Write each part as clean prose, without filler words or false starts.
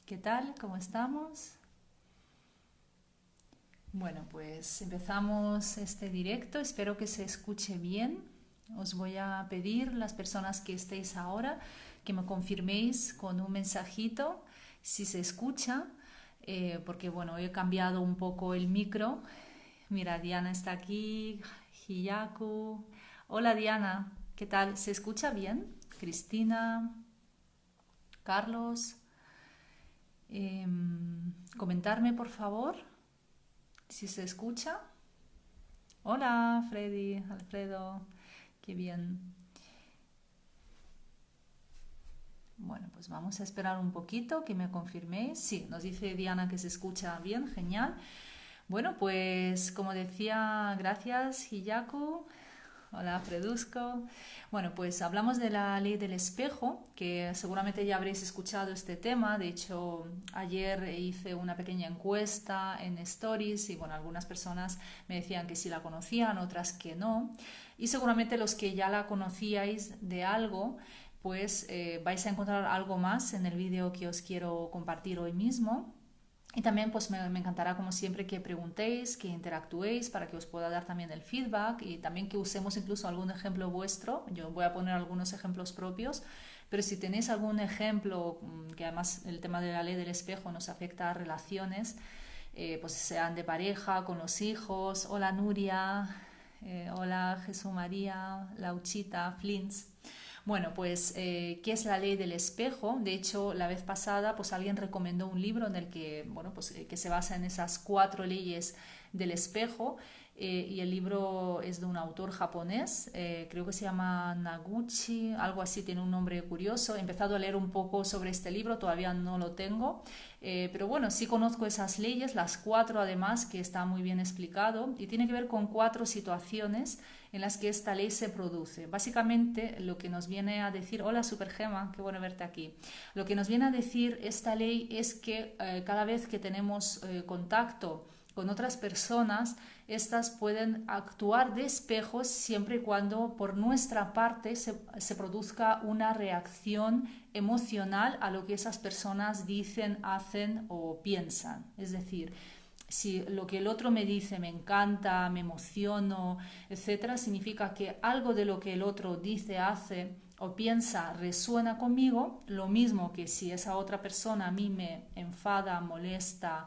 ¿Qué tal? ¿Cómo estamos? Bueno, pues empezamos este directo. Espero que se escuche bien. Os voy a pedir, las personas que estéis ahora, que me confirméis con un mensajito si se escucha, porque bueno, he cambiado un poco el micro. Mira, Diana está aquí, Hiyaku. Hola Diana, ¿qué tal? ¿Se escucha bien? Cristina, Carlos. Comentarme, por favor, si se escucha. Hola, Freddy, Alfredo, qué bien. Bueno, pues vamos a esperar un poquito que me confirméis. Sí, nos dice Diana que se escucha bien, genial. Bueno, pues como decía, gracias, Hiyaku. Hola, Fredusco. Bueno, pues hablamos de la ley del espejo, que seguramente ya habréis escuchado este tema. De hecho, ayer hice una pequeña encuesta en Stories y bueno, algunas personas me decían que sí la conocían, otras que no. Y seguramente los que ya la conocíais de algo, pues vais a encontrar algo más en el vídeo que os quiero compartir hoy mismo. Y también pues me encantará como siempre que preguntéis, que interactuéis para que os pueda dar también el feedback y también que usemos incluso algún ejemplo vuestro. Yo voy a poner algunos ejemplos propios, pero si tenéis algún ejemplo, que además el tema de la ley del espejo nos afecta a relaciones, pues sean de pareja, con los hijos, hola Nuria, hola Jesús María, Lauchita, Flins. Bueno, pues, ¿qué es la ley del espejo? De hecho, la vez pasada, pues alguien recomendó un libro en el que, bueno, pues que se basa en esas cuatro leyes del espejo. Y el libro es de un autor japonés, creo que se llama Naguchi, algo así, tiene un nombre curioso. He empezado a leer un poco sobre este libro, todavía no lo tengo, pero bueno, sí conozco esas leyes, las cuatro además, que está muy bien explicado, y tiene que ver con cuatro situaciones en las que esta ley se produce. Básicamente lo que nos viene a decir, hola Supergema, qué bueno verte aquí, lo que nos viene a decir esta ley es que cada vez que tenemos contacto con otras personas, estas pueden actuar de espejos siempre y cuando por nuestra parte se produzca una reacción emocional a lo que esas personas dicen, hacen o piensan. Es decir, si lo que el otro me dice me encanta, me emociono, etcétera, significa que algo de lo que el otro dice, hace o piensa resuena conmigo, lo mismo que si esa otra persona a mí me enfada, molesta,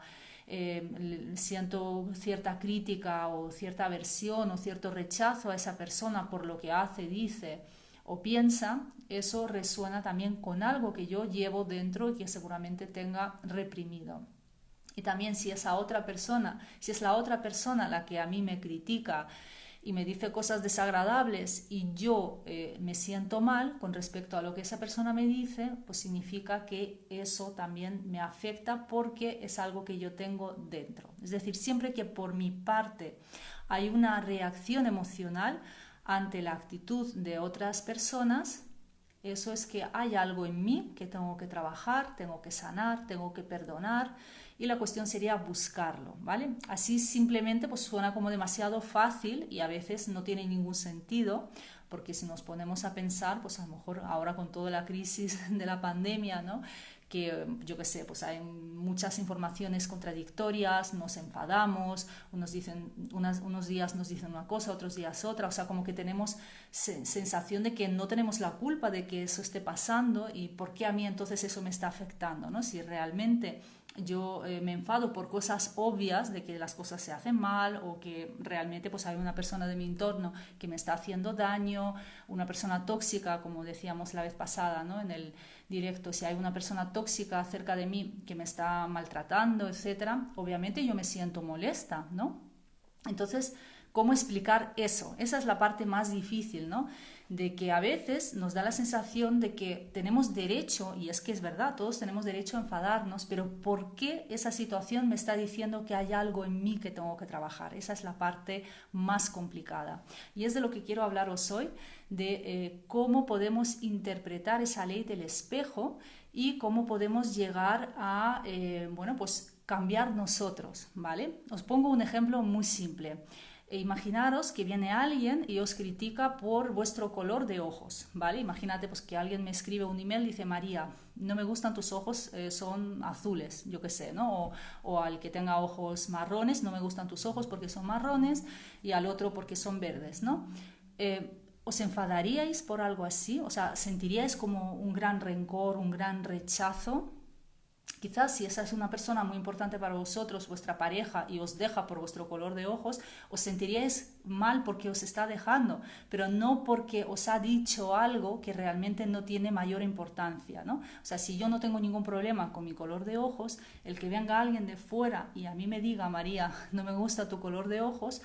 siento cierta crítica o cierta aversión o cierto rechazo a esa persona por lo que hace, dice o piensa, eso resuena también con algo que yo llevo dentro y que seguramente tenga reprimido. Y también si esa otra persona, si es la otra persona la que a mí me critica y me dice cosas desagradables y yo me siento mal con respecto a lo que esa persona me dice, pues significa que eso también me afecta porque es algo que yo tengo dentro. Es decir, siempre que por mi parte hay una reacción emocional ante la actitud de otras personas, eso es que hay algo en mí que tengo que trabajar, tengo que sanar, tengo que perdonar y la cuestión sería buscarlo, ¿vale? Así simplemente pues suena como demasiado fácil y a veces no tiene ningún sentido porque si nos ponemos a pensar, pues a lo mejor ahora con toda la crisis de la pandemia, ¿no? Que yo qué sé, pues hay muchas informaciones contradictorias, nos enfadamos, unos días nos dicen una cosa, otros días otra, o sea, como que tenemos sensación de que no tenemos la culpa de que eso esté pasando y por qué a mí entonces eso me está afectando, ¿no? Si realmente yo me enfado por cosas obvias de que las cosas se hacen mal o que realmente pues hay una persona de mi entorno que me está haciendo daño, una persona tóxica, como decíamos la vez pasada, ¿no? En el directo, si hay una persona tóxica cerca de mí que me está maltratando, etcétera, obviamente yo me siento molesta, ¿no? Entonces, ¿cómo explicar eso? Esa es la parte más difícil, ¿no? De que a veces nos da la sensación de que tenemos derecho, y es que es verdad, todos tenemos derecho a enfadarnos, pero ¿por qué esa situación me está diciendo que hay algo en mí que tengo que trabajar? Esa es la parte más complicada. Y es de lo que quiero hablaros hoy, de cómo podemos interpretar esa ley del espejo y cómo podemos llegar a, bueno, pues cambiar nosotros, ¿vale? Os pongo un ejemplo muy simple. Imaginaros que viene alguien y os critica por vuestro color de ojos, ¿vale? Imagínate pues, que alguien me escribe un email y dice, María, no me gustan tus ojos, son azules, yo qué sé, ¿no? O al que tenga ojos marrones, no me gustan tus ojos porque son marrones, y al otro porque son verdes, ¿no? ¿Os enfadaríais por algo así? O sea, ¿sentiríais como un gran rencor, un gran rechazo? Quizás si esa es una persona muy importante para vosotros, vuestra pareja, y os deja por vuestro color de ojos, os sentiríais mal porque os está dejando, pero no porque os ha dicho algo que realmente no tiene mayor importancia, ¿no? O sea, si yo no tengo ningún problema con mi color de ojos, el que venga alguien de fuera y a mí me diga, María, no me gusta tu color de ojos,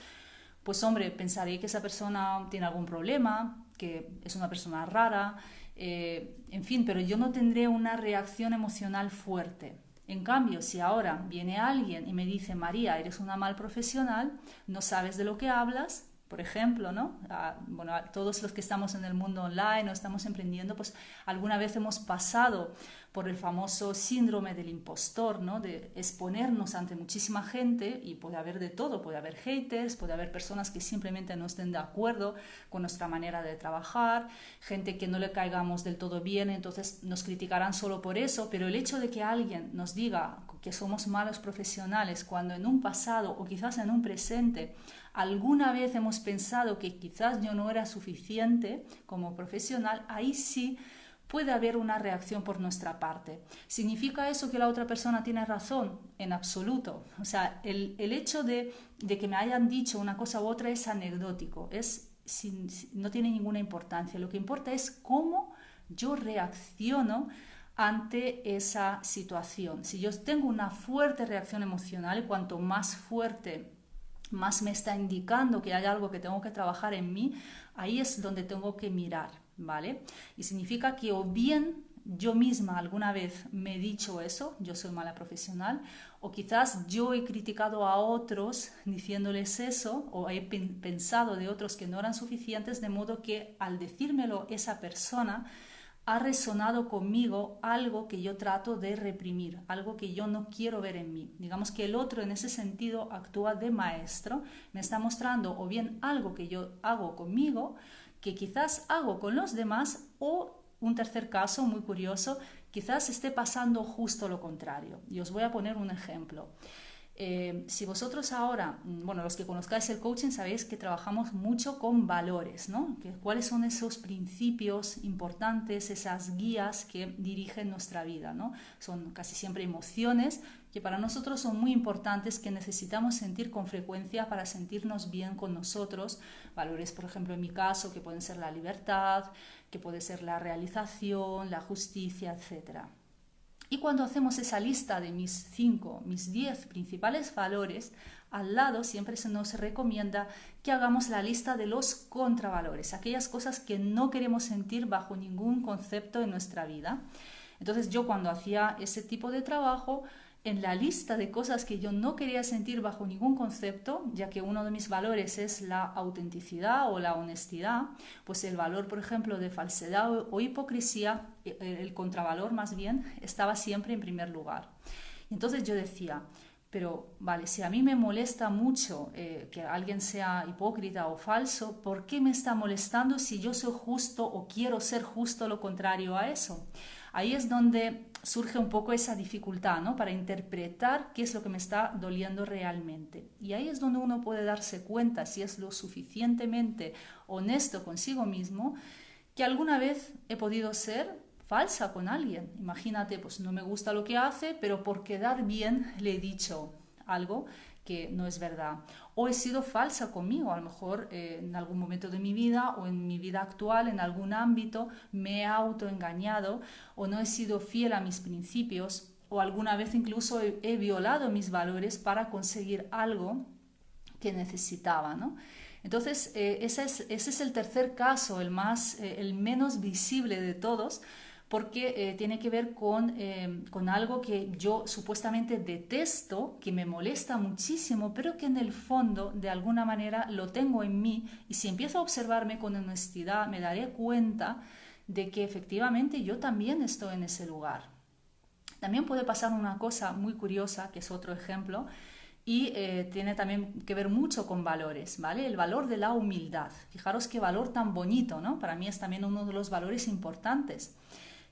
pues hombre, pensaré que esa persona tiene algún problema, que es una persona rara, en fin, pero yo no tendré una reacción emocional fuerte. En cambio, si ahora viene alguien y me dice, María, eres una mal profesional, no sabes de lo que hablas, por ejemplo, ¿no? Bueno, a todos los que estamos en el mundo online o estamos emprendiendo, pues alguna vez hemos pasado por el famoso síndrome del impostor, ¿no? De exponernos ante muchísima gente, y puede haber de todo, puede haber haters, puede haber personas que simplemente no estén de acuerdo con nuestra manera de trabajar, gente que no le caigamos del todo bien, entonces nos criticarán solo por eso, pero el hecho de que alguien nos diga que somos malos profesionales cuando en un pasado o quizás en un presente alguna vez hemos pensado que quizás yo no era suficiente como profesional, ahí sí puede haber una reacción por nuestra parte. ¿Significa eso que la otra persona tiene razón? En absoluto. O sea, el hecho de que me hayan dicho una cosa u otra es anecdótico, no tiene ninguna importancia. Lo que importa es cómo yo reacciono ante esa situación. Si yo tengo una fuerte reacción emocional, y cuanto más fuerte, más me está indicando que hay algo que tengo que trabajar en mí, ahí es donde tengo que mirar, ¿vale? Y significa que o bien yo misma alguna vez me he dicho eso, yo soy mala profesional, o quizás yo he criticado a otros diciéndoles eso, o he pensado de otros que no eran suficientes, de modo que al decírmelo esa persona, ha resonado conmigo algo que yo trato de reprimir, algo que yo no quiero ver en mí. Digamos que el otro en ese sentido actúa de maestro, me está mostrando o bien algo que yo hago conmigo, que quizás hago con los demás, o un tercer caso muy curioso, quizás esté pasando justo lo contrario. Y os voy a poner un ejemplo. Si vosotros ahora, bueno, los que conozcáis el coaching sabéis que trabajamos mucho con valores, ¿no? ¿Cuáles son esos principios importantes, esas guías que dirigen nuestra vida, ¿no? Son casi siempre emociones que para nosotros son muy importantes, que necesitamos sentir con frecuencia para sentirnos bien con nosotros. Valores, por ejemplo, en mi caso, que pueden ser la libertad, que puede ser la realización, la justicia, etcétera. Y cuando hacemos esa lista de mis 5, mis 10 principales valores, al lado siempre se nos recomienda que hagamos la lista de los contravalores, aquellas cosas que no queremos sentir bajo ningún concepto en nuestra vida. Entonces yo cuando hacía ese tipo de trabajo, en la lista de cosas que yo no quería sentir bajo ningún concepto, ya que uno de mis valores es la autenticidad o la honestidad, pues el valor, por ejemplo, de falsedad o hipocresía, el contravalor más bien, estaba siempre en primer lugar. Entonces yo decía, pero vale, si a mí me molesta mucho que alguien sea hipócrita o falso, ¿por qué me está molestando si yo soy justo o quiero ser justo lo contrario a eso? Ahí es donde surge un poco esa dificultad, ¿no? Para interpretar qué es lo que me está doliendo realmente. Y ahí es donde uno puede darse cuenta si es lo suficientemente honesto consigo mismo, que alguna vez he podido ser falsa con alguien. Imagínate, pues no me gusta lo que hace, pero por quedar bien le he dicho algo que no es verdad. O he sido falsa conmigo, a lo mejor en algún momento de mi vida o en mi vida actual, en algún ámbito, me he autoengañado o no he sido fiel a mis principios, o alguna vez incluso he violado mis valores para conseguir algo que necesitaba, ¿no? Entonces, ese es el tercer caso, el menos visible de todos, porque tiene que ver con algo que yo supuestamente detesto, que me molesta muchísimo, pero que en el fondo de alguna manera lo tengo en mí, y si empiezo a observarme con honestidad me daré cuenta de que efectivamente yo también estoy en ese lugar. También puede pasar una cosa muy curiosa, que es otro ejemplo, y tiene también que ver mucho con valores, ¿vale? El valor de la humildad. Fijaros qué valor tan bonito, ¿no? Para mí es también uno de los valores importantes.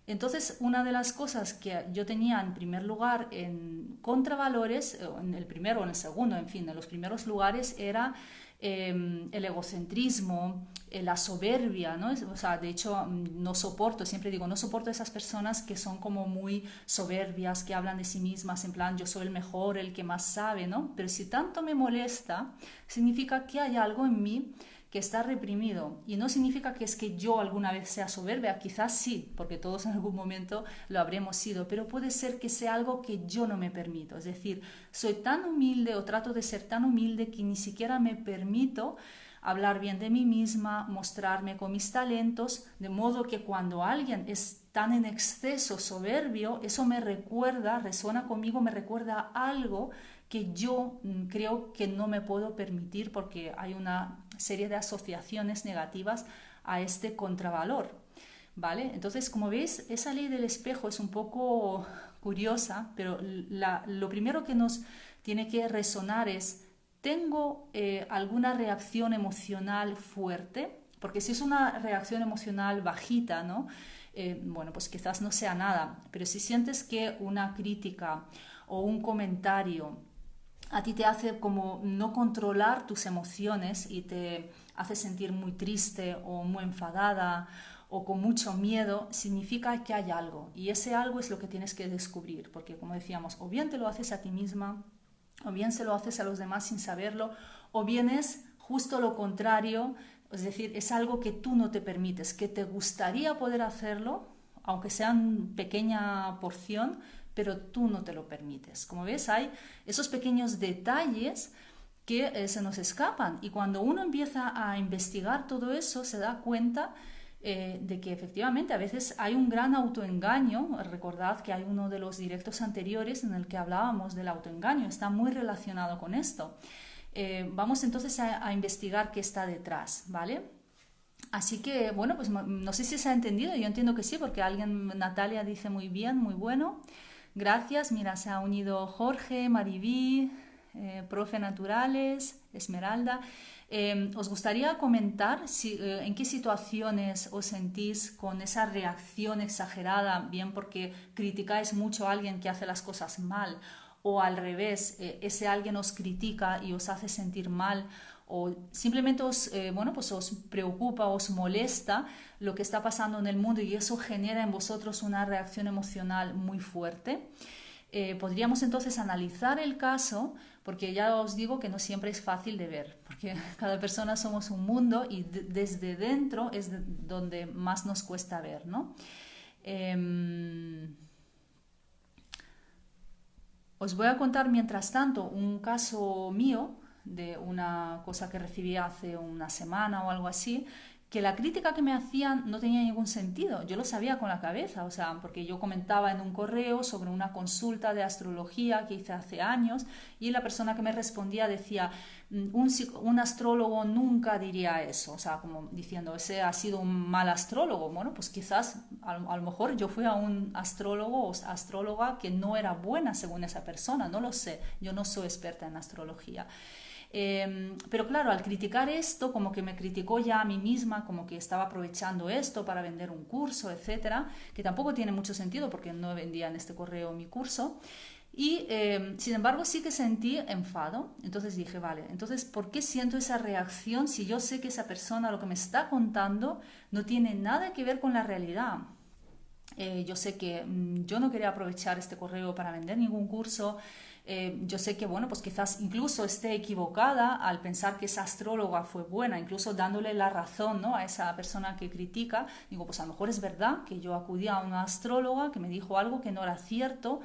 Entonces, una de las cosas que yo tenía en primer lugar en contravalores, en el primero o en el segundo, en fin, en los primeros lugares, era el egocentrismo, la soberbia, ¿no? O sea, de hecho, no soporto, siempre digo, no soporto esas personas que son como muy soberbias, que hablan de sí mismas, en plan, yo soy el mejor, el que más sabe, ¿no? Pero si tanto me molesta, significa que hay algo en mí que está reprimido. Y no significa que es que yo alguna vez sea soberbia, quizás sí, porque todos en algún momento lo habremos sido, pero puede ser que sea algo que yo no me permito. Es decir, soy tan humilde o trato de ser tan humilde que ni siquiera me permito hablar bien de mí misma, mostrarme con mis talentos, de modo que cuando alguien es tan en exceso soberbio, eso me recuerda, resuena conmigo, me recuerda algo que yo creo que no me puedo permitir porque hay una serie de asociaciones negativas a este contravalor, ¿vale? Entonces, como veis, esa ley del espejo es un poco curiosa, pero lo primero que nos tiene que resonar es, ¿tengo alguna reacción emocional fuerte? Porque si es una reacción emocional bajita, ¿no? Bueno, pues quizás no sea nada, pero si sientes que una crítica o un comentario a ti te hace como no controlar tus emociones y te hace sentir muy triste o muy enfadada o con mucho miedo, significa que hay algo. Y ese algo es lo que tienes que descubrir, porque como decíamos, o bien te lo haces a ti misma, o bien se lo haces a los demás sin saberlo, o bien es justo lo contrario, es decir, es algo que tú no te permites, que te gustaría poder hacerlo, aunque sea en pequeña porción, pero tú no te lo permites. Como ves, hay esos pequeños detalles que se nos escapan y cuando uno empieza a investigar todo eso se da cuenta de que efectivamente a veces hay un gran autoengaño. Recordad que hay uno de los directos anteriores en el que hablábamos del autoengaño, está muy relacionado con esto. Vamos entonces a investigar qué está detrás, ¿vale? Así que, bueno, pues no sé si se ha entendido, yo entiendo que sí, porque alguien, Natalia, dice muy bien, muy bueno. Gracias, mira, se ha unido Jorge, Mariví, Profe Naturales, Esmeralda. ¿Os gustaría comentar en qué situaciones os sentís con esa reacción exagerada, bien porque criticáis mucho a alguien que hace las cosas mal, o al revés, ese alguien os critica y os hace sentir mal, o simplemente bueno, pues os preocupa, os molesta lo que está pasando en el mundo y eso genera en vosotros una reacción emocional muy fuerte? Podríamos entonces analizar el caso, porque ya os digo que no siempre es fácil de ver, porque cada persona somos un mundo y desde dentro es donde más nos cuesta ver, ¿no? Os voy a contar mientras tanto un caso mío de una cosa que recibí hace una semana o algo así, que la crítica que me hacían no tenía ningún sentido. Yo lo sabía con la cabeza, o sea, porque yo comentaba en un correo sobre una consulta de astrología que hice hace años y la persona que me respondía decía, un astrólogo nunca diría eso, o sea, como diciendo, ese ha sido un mal astrólogo. Bueno, pues quizás a lo mejor yo fui a un astrólogo o astróloga que no era buena según esa persona, no lo sé, yo no soy experta en astrología. Pero claro, al criticar esto, como que me criticó ya a mí misma, como que estaba aprovechando esto para vender un curso, etcétera, que tampoco tiene mucho sentido porque no vendía en este correo mi curso. Y sin embargo sí que sentí enfado. Entonces dije, vale, entonces ¿por qué siento esa reacción si yo sé que esa persona lo que me está contando no tiene nada que ver con la realidad? Yo sé que yo no quería aprovechar este correo para vender ningún curso. Yo sé que, bueno, pues quizás incluso esté equivocada al pensar que esa astróloga fue buena, incluso dándole la razón, ¿no?, a esa persona que critica. Digo, pues a lo mejor es verdad que yo acudí a una astróloga que me dijo algo que no era cierto,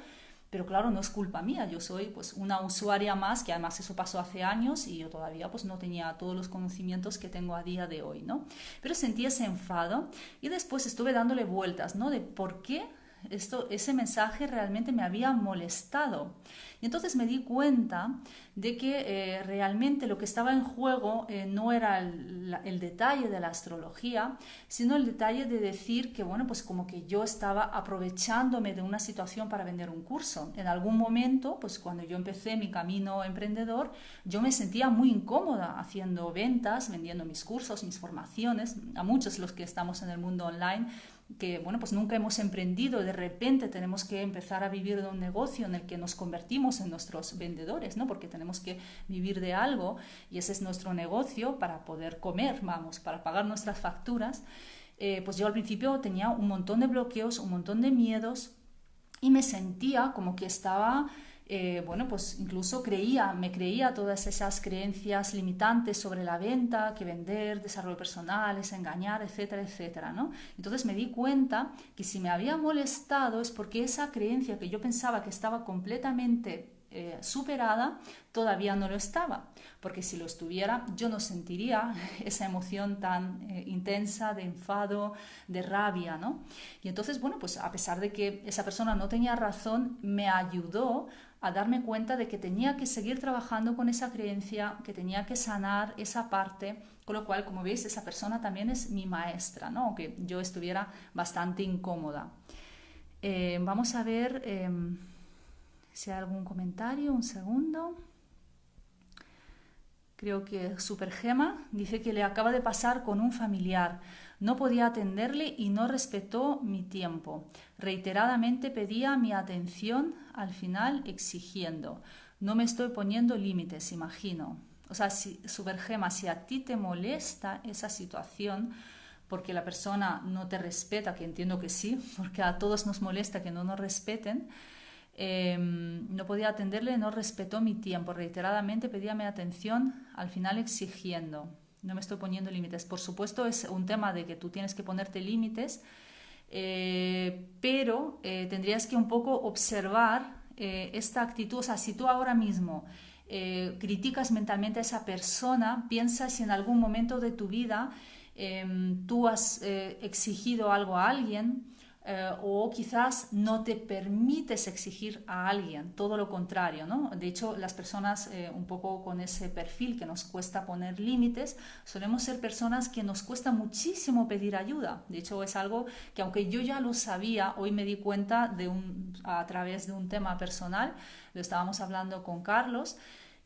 pero claro, no es culpa mía, yo soy pues una usuaria más, que además eso pasó hace años y yo todavía pues no tenía todos los conocimientos que tengo a día de hoy, ¿no? Pero sentí ese enfado y después estuve dándole vueltas, ¿no?, de por qué ese mensaje realmente me había molestado. Y entonces me di cuenta de que realmente lo que estaba en juego no era el detalle de la astrología, sino el detalle de decir que, bueno, pues como que yo estaba aprovechándome de una situación para vender un curso. En algún momento, pues cuando yo empecé mi camino emprendedor, yo me sentía muy incómoda haciendo ventas, vendiendo mis cursos, mis formaciones. A muchos los que estamos en el mundo online, que bueno, pues nunca hemos emprendido, de repente tenemos que empezar a vivir de un negocio en el que nos convertimos en nuestros vendedores, ¿no? Porque tenemos que vivir de algo y ese es nuestro negocio para poder comer, vamos, para pagar nuestras facturas. Pues yo al principio tenía un montón de bloqueos, un montón de miedos y me sentía como que estaba... bueno, pues incluso me creía todas esas creencias limitantes sobre la venta, que vender, desarrollo personal, es engañar, etcétera, etcétera, ¿no? Entonces me di cuenta que si me había molestado es porque esa creencia que yo pensaba que estaba completamente superada, todavía no lo estaba, porque si lo estuviera yo no sentiría esa emoción tan intensa de enfado, de rabia, ¿no? Y entonces, bueno, pues a pesar de que esa persona no tenía razón, me ayudó a darme cuenta de que tenía que seguir trabajando con esa creencia, que tenía que sanar esa parte, con lo cual, como veis, esa persona también es mi maestra, ¿no? Aunque yo estuviera bastante incómoda. Vamos a ver si hay algún comentario, un segundo. Creo que Supergema dice que le acaba de pasar con un familiar. No podía atenderle y no respetó mi tiempo. Reiteradamente pedía mi atención, al final exigiendo. No me estoy poniendo límites, imagino. O sea, Supergema, si a ti te molesta esa situación, porque la persona no te respeta, que entiendo que sí, porque a todos nos molesta que no nos respeten, no podía atenderle, no respetó mi tiempo, reiteradamente pedía mi atención, al final exigiendo. No me estoy poniendo límites. Por supuesto es un tema de que tú tienes que ponerte límites, pero tendrías que un poco observar esta actitud. O sea, si tú ahora mismo criticas mentalmente a esa persona, piensa si en algún momento de tu vida tú has exigido algo a alguien, o quizás no te permites exigir a alguien, todo lo contrario, ¿no? De hecho, las personas un poco con ese perfil que nos cuesta poner límites, solemos ser personas que nos cuesta muchísimo pedir ayuda. De hecho, es algo que aunque yo ya lo sabía, hoy me di cuenta a través de un tema personal, lo estábamos hablando con Carlos.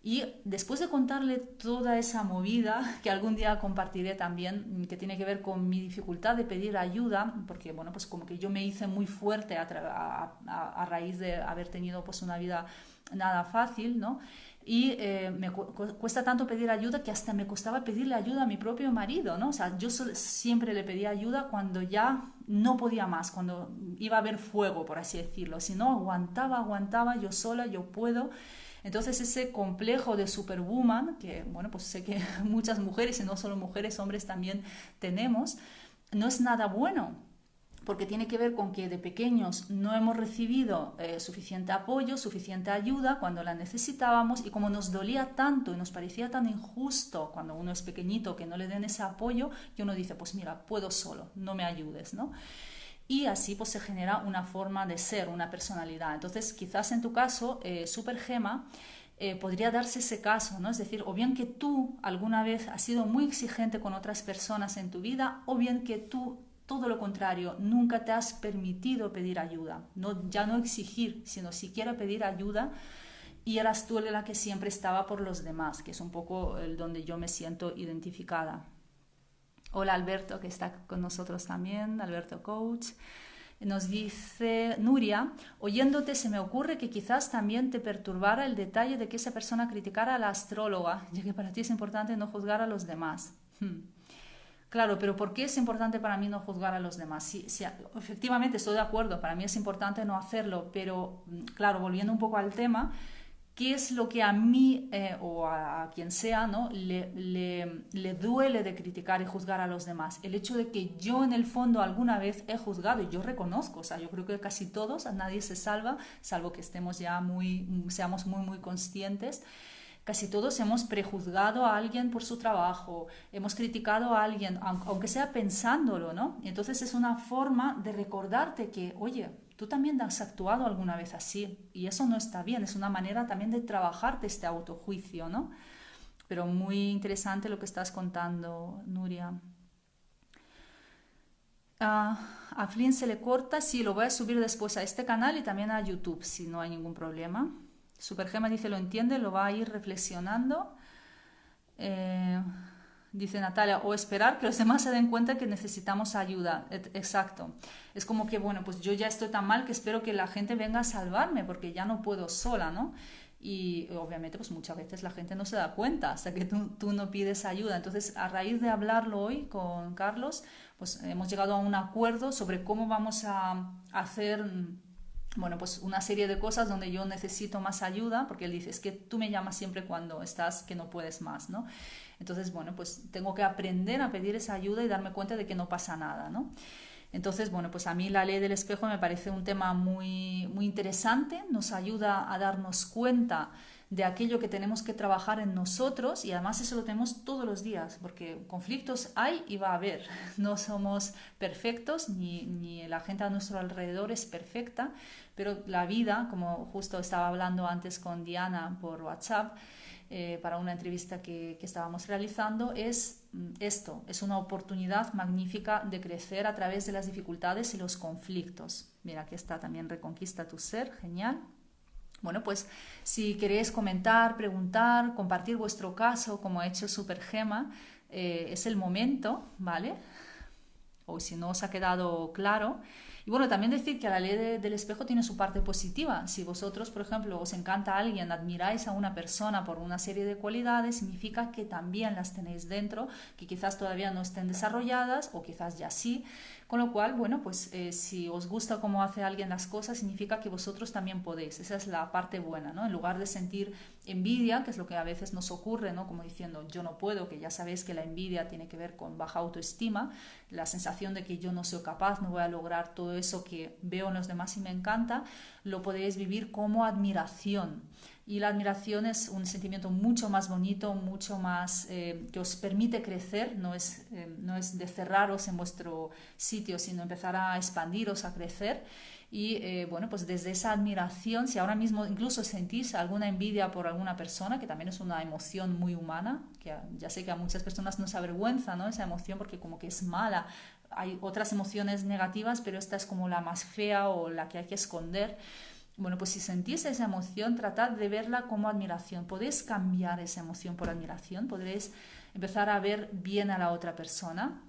Y después de contarle toda esa movida, que algún día compartiré también, que tiene que ver con mi dificultad de pedir ayuda, porque bueno, pues como que yo me hice muy fuerte a raíz de haber tenido pues una vida nada fácil, ¿no? Y me cuesta tanto pedir ayuda que hasta me costaba pedirle ayuda a mi propio marido, ¿no? O sea, yo siempre le pedía ayuda cuando ya no podía más, cuando iba a haber fuego, por así decirlo. Si no, aguantaba, yo sola, yo puedo. Entonces ese complejo de superwoman, que bueno, pues sé que muchas mujeres, y no solo mujeres, hombres también tenemos, no es nada bueno, porque tiene que ver con que de pequeños no hemos recibido suficiente apoyo, suficiente ayuda cuando la necesitábamos, y como nos dolía tanto y nos parecía tan injusto cuando uno es pequeñito que no le den ese apoyo, que uno dice, pues mira, puedo solo, no me ayudes, ¿no? Y así pues se genera una forma de ser, una personalidad. Entonces quizás en tu caso, Supergema, podría darse ese caso, ¿no? Es decir, o bien que tú alguna vez has sido muy exigente con otras personas en tu vida, o bien que tú, todo lo contrario, nunca te has permitido pedir ayuda. No, ya no exigir, sino siquiera pedir ayuda, y eras tú la que siempre estaba por los demás, que es un poco el donde yo me siento identificada. Hola Alberto, que está con nosotros también, Alberto Coach. Nos dice Nuria, oyéndote se me ocurre que quizás también te perturbara el detalle de que esa persona criticara a la astróloga, ya que para ti es importante no juzgar a los demás. Claro, pero ¿por qué es importante para mí no juzgar a los demás? Sí, efectivamente estoy de acuerdo, para mí es importante no hacerlo, pero claro, volviendo un poco al tema, ¿qué es lo que a mí o a quien sea, ¿no? le duele de criticar y juzgar a los demás? El hecho de que yo en el fondo alguna vez he juzgado, y yo reconozco, o sea, yo creo que casi todos, a nadie se salva, salvo que seamos muy conscientes. Casi todos hemos prejuzgado a alguien por su trabajo, hemos criticado a alguien, aunque sea pensándolo, ¿no? Y entonces es una forma de recordarte que, oye, tú también has actuado alguna vez así y eso no está bien, es una manera también de trabajarte este autojuicio, ¿no? Pero muy interesante lo que estás contando, Nuria. A Flynn se le corta, sí, lo voy a subir después a este canal y también a YouTube, si no hay ningún problema. Supergema dice, lo entiende, lo va a ir reflexionando. Dice Natalia, o esperar que los demás se den cuenta que necesitamos ayuda. Exacto. Es como que, bueno, pues yo ya estoy tan mal que espero que la gente venga a salvarme porque ya no puedo sola, ¿no? Y obviamente pues muchas veces la gente no se da cuenta hasta que tú no pides ayuda. Entonces, a raíz de hablarlo hoy con Carlos, pues hemos llegado a un acuerdo sobre cómo vamos a hacer, bueno, pues una serie de cosas donde yo necesito más ayuda, porque él dice, es que tú me llamas siempre cuando estás que no puedes más, ¿no? Entonces, bueno, pues tengo que aprender a pedir esa ayuda y darme cuenta de que no pasa nada, ¿no? Entonces, bueno, pues a mí la ley del espejo me parece un tema muy, muy interesante, nos ayuda a darnos cuenta de aquello que tenemos que trabajar en nosotros y además eso lo tenemos todos los días, porque conflictos hay y va a haber. No somos perfectos, ni la gente a nuestro alrededor es perfecta, pero la vida, como justo estaba hablando antes con Diana por WhatsApp, para una entrevista que estábamos realizando, es esto, es una oportunidad magnífica de crecer a través de las dificultades y los conflictos. Mira, aquí está también Reconquista tu Ser, genial. Bueno, pues si queréis comentar, preguntar, compartir vuestro caso, como ha hecho Supergema, es el momento, ¿vale? O si no os ha quedado claro. Y bueno, también decir que la ley del espejo tiene su parte positiva. Si vosotros, por ejemplo, os encanta a alguien, admiráis a una persona por una serie de cualidades, significa que también las tenéis dentro, que quizás todavía no estén desarrolladas o quizás ya sí. Con lo cual, bueno, pues si os gusta cómo hace alguien las cosas, significa que vosotros también podéis. Esa es la parte buena, ¿no? En lugar de sentir envidia, que es lo que a veces nos ocurre, ¿no? Como diciendo, yo no puedo, que ya sabéis que la envidia tiene que ver con baja autoestima, la sensación de que yo no soy capaz, no voy a lograr todo eso que veo en los demás y me encanta, lo podéis vivir como admiración. Y la admiración es un sentimiento mucho más bonito, mucho más que os permite crecer, no es de cerraros en vuestro sitio, sino empezar a expandiros, a crecer. Y bueno, pues desde esa admiración, si ahora mismo incluso sentís alguna envidia por alguna persona, que también es una emoción muy humana, que ya sé que a muchas personas nos avergüenza, ¿no? Esa emoción porque como que es mala. Hay otras emociones negativas, pero esta es como la más fea o la que hay que esconder. Bueno, pues si sentís esa emoción, tratad de verla como admiración. Podéis cambiar esa emoción por admiración, podréis empezar a ver bien a la otra persona.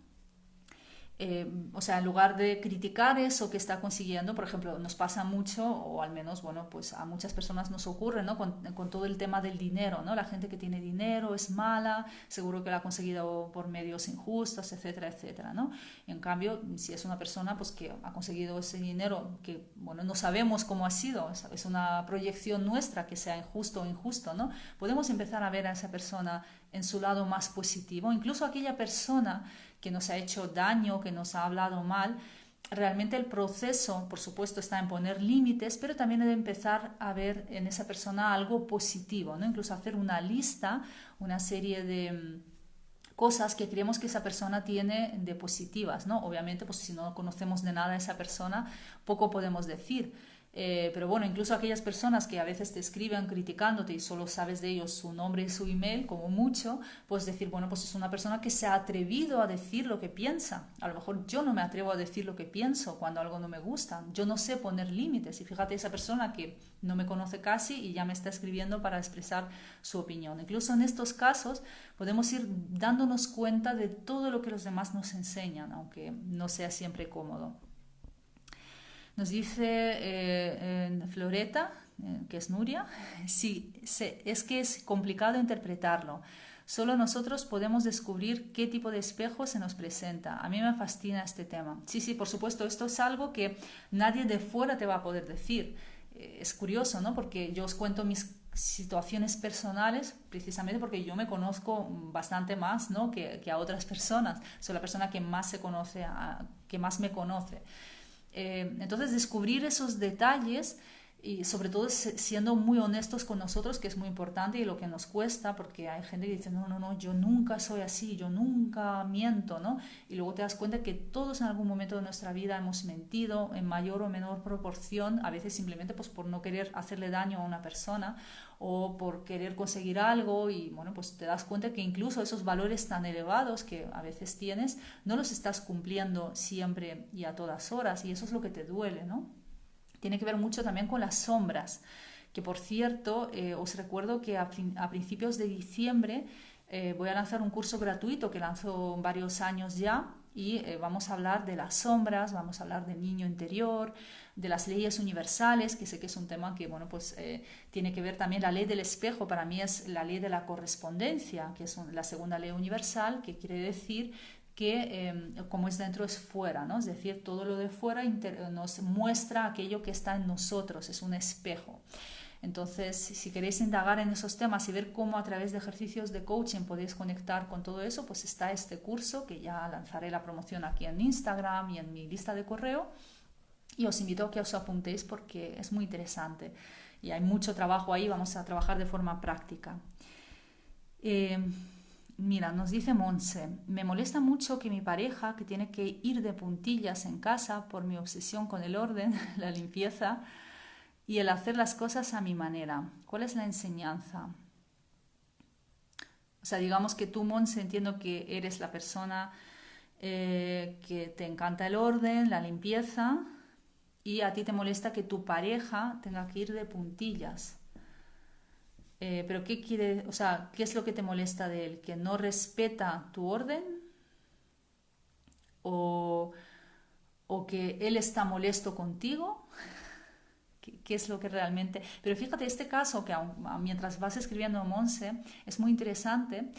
O sea, en lugar de criticar eso que está consiguiendo, por ejemplo, nos pasa mucho, o al menos, bueno, pues a muchas personas nos ocurre, ¿no? Con todo el tema del dinero, ¿no? La gente que tiene dinero es mala, seguro que lo ha conseguido por medios injustos, etcétera, etcétera, ¿no? En cambio, si es una persona, pues que ha conseguido ese dinero, que, bueno, no sabemos cómo ha sido, es una proyección nuestra que sea injusto o injusto, ¿no? Podemos empezar a ver a esa persona en su lado más positivo, incluso aquella persona que nos ha hecho daño, que nos ha hablado mal. Realmente el proceso, por supuesto, está en poner límites, pero también de empezar a ver en esa persona algo positivo, ¿no? Incluso hacer una lista, una serie de cosas que creemos que esa persona tiene de positivas, ¿no? Obviamente, pues si no conocemos de nada a esa persona, poco podemos decir. Pero bueno, incluso aquellas personas que a veces te escriben criticándote y solo sabes de ellos su nombre y su email, como mucho, pues decir, bueno, pues es una persona que se ha atrevido a decir lo que piensa. A lo mejor yo no me atrevo a decir lo que pienso cuando algo no me gusta. Yo no sé poner límites. Y fíjate, esa persona que no me conoce casi y ya me está escribiendo para expresar su opinión. Incluso en estos casos podemos ir dándonos cuenta de todo lo que los demás nos enseñan, aunque no sea siempre cómodo. Nos dice Floreta, que es Nuria, sí, es que es complicado interpretarlo. Solo nosotros podemos descubrir qué tipo de espejo se nos presenta. A mí me fascina este tema. Sí, sí, por supuesto, esto es algo que nadie de fuera te va a poder decir. Es curioso, ¿no? Porque yo os cuento mis situaciones personales precisamente porque yo me conozco bastante más, ¿no? que a otras personas. Soy la persona que más se conoce, que más me conoce. Entonces descubrir esos detalles y sobre todo siendo muy honestos con nosotros, que es muy importante y lo que nos cuesta, porque hay gente que dice, no, no, no, yo nunca soy así, yo nunca miento, ¿no? Y luego te das cuenta que todos en algún momento de nuestra vida hemos mentido en mayor o menor proporción, a veces simplemente pues por no querer hacerle daño a una persona o por querer conseguir algo, y bueno, pues te das cuenta que incluso esos valores tan elevados que a veces tienes, no los estás cumpliendo siempre y a todas horas, y eso es lo que te duele, ¿no? Tiene que ver mucho también con las sombras, que por cierto, os recuerdo que a principios de diciembre voy a lanzar un curso gratuito que lanzo varios años ya, y vamos a hablar de las sombras, vamos a hablar del niño interior, de las leyes universales, que sé que es un tema que bueno, pues, tiene que ver también. La ley del espejo para mí es la ley de la correspondencia, que es la segunda ley universal, que quiere decir que como es dentro es fuera, ¿no? Es decir, todo lo de fuera nos muestra aquello que está en nosotros, es un espejo. Entonces, si queréis indagar en esos temas y ver cómo a través de ejercicios de coaching podéis conectar con todo eso, pues está este curso, que ya lanzaré la promoción aquí en Instagram y en mi lista de correo, y os invito a que os apuntéis porque es muy interesante y hay mucho trabajo ahí, vamos a trabajar de forma práctica. Mira, nos dice Monse, me molesta mucho que mi pareja, que tiene que ir de puntillas en casa por mi obsesión con el orden, la limpieza y el hacer las cosas a mi manera. ¿Cuál es la enseñanza? O sea, digamos que tú, Monse, entiendo que eres la persona que te encanta el orden, la limpieza, y a ti te molesta que tu pareja tenga que ir de puntillas. Pero ¿qué quiere, o sea, qué es lo que te molesta de él? ¿Que no respeta tu orden? ¿O, o que él está molesto contigo? ¿Qué es lo que realmente...? Pero fíjate, este caso, que mientras vas escribiendo, Monse, es muy interesante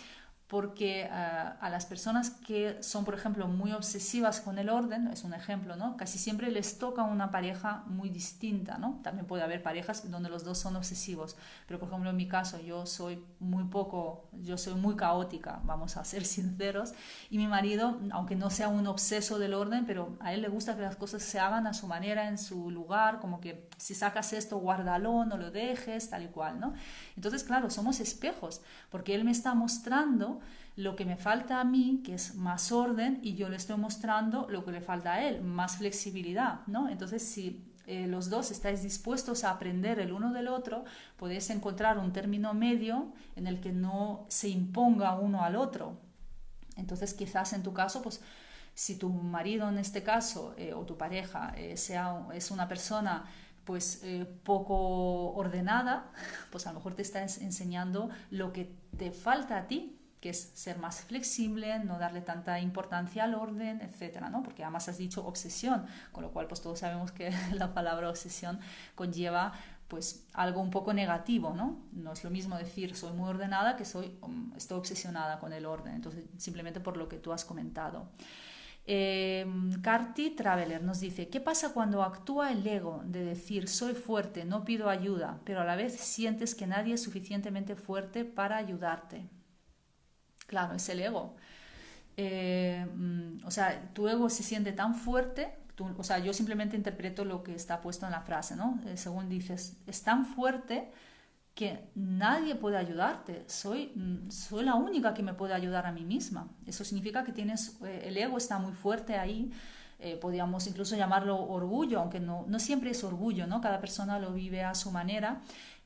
porque a las personas que son, por ejemplo, muy obsesivas con el orden, es un ejemplo, ¿no? Casi siempre les toca una pareja muy distinta, ¿no? También puede haber parejas donde los dos son obsesivos, pero por ejemplo en mi caso yo soy muy caótica, vamos a ser sinceros, y mi marido, aunque no sea un obseso del orden, pero a él le gusta que las cosas se hagan a su manera, en su lugar, como que si sacas esto, guárdalo, no lo dejes, tal y cual, ¿no? Entonces, claro, somos espejos, porque él me está mostrando lo que me falta a mí, que es más orden, y yo le estoy mostrando lo que le falta a él, más flexibilidad, ¿no? Entonces, si los dos estáis dispuestos a aprender el uno del otro, podéis encontrar un término medio en el que no se imponga uno al otro. Entonces, quizás en tu caso, pues, si tu marido en este caso, o tu pareja, es una persona pues poco ordenada, pues a lo mejor te está enseñando lo que te falta a ti, que es ser más flexible, no darle tanta importancia al orden, etcétera, ¿no? Porque además has dicho obsesión, con lo cual pues todos sabemos que la palabra obsesión conlleva pues algo un poco negativo, ¿no? No es lo mismo decir soy muy ordenada que estoy obsesionada con el orden, entonces simplemente por lo que tú has comentado. Carty Traveler nos dice, ¿qué pasa cuando actúa el ego de decir soy fuerte, no pido ayuda, pero a la vez sientes que nadie es suficientemente fuerte para ayudarte? Claro, es el ego. O sea, tu ego se siente tan fuerte, o sea, yo simplemente interpreto lo que está puesto en la frase, ¿no? Según dices, es tan fuerte que nadie puede ayudarte, soy la única que me puede ayudar a mí misma. Eso significa que el ego está muy fuerte ahí, podríamos incluso llamarlo orgullo, aunque no siempre es orgullo, ¿no? Cada persona lo vive a su manera,